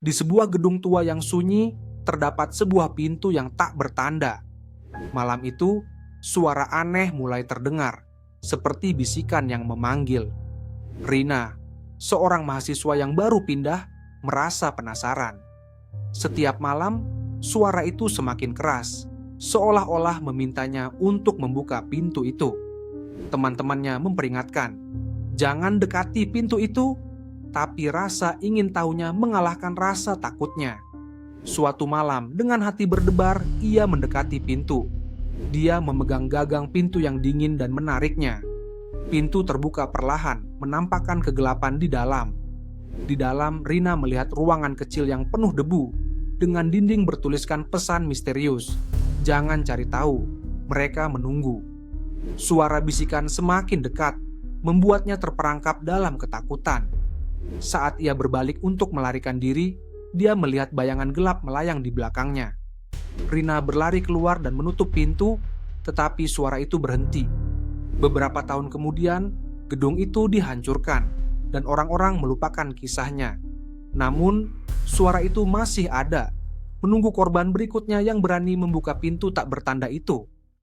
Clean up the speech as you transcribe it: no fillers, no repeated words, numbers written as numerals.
Di sebuah gedung tua yang sunyi, terdapat sebuah pintu yang tak bertanda. Malam itu, suara aneh mulai terdengar, seperti bisikan yang memanggil. Rina, seorang mahasiswa yang baru pindah, merasa penasaran. Setiap malam, suara itu semakin keras, seolah-olah memintanya untuk membuka pintu itu. Teman-temannya memperingatkan, "Jangan dekati pintu itu." Tapi rasa ingin tahunya mengalahkan rasa takutnya. Suatu malam, dengan hati berdebar, ia mendekati pintu. Dia memegang gagang pintu yang dingin dan menariknya. Pintu terbuka perlahan, menampakkan kegelapan di dalam. Di dalam, Rina melihat ruangan kecil yang penuh debu, dengan dinding bertuliskan pesan misterius. "Jangan cari tahu, mereka menunggu." Suara bisikan semakin dekat, membuatnya terperangkap dalam ketakutan. Saat ia berbalik untuk melarikan diri, dia melihat bayangan gelap melayang di belakangnya. Rina berlari keluar dan menutup pintu, tetapi suara itu berhenti. Beberapa tahun kemudian, gedung itu dihancurkan, dan orang-orang melupakan kisahnya. Namun, suara itu masih ada, menunggu korban berikutnya yang berani membuka pintu tak bertanda itu.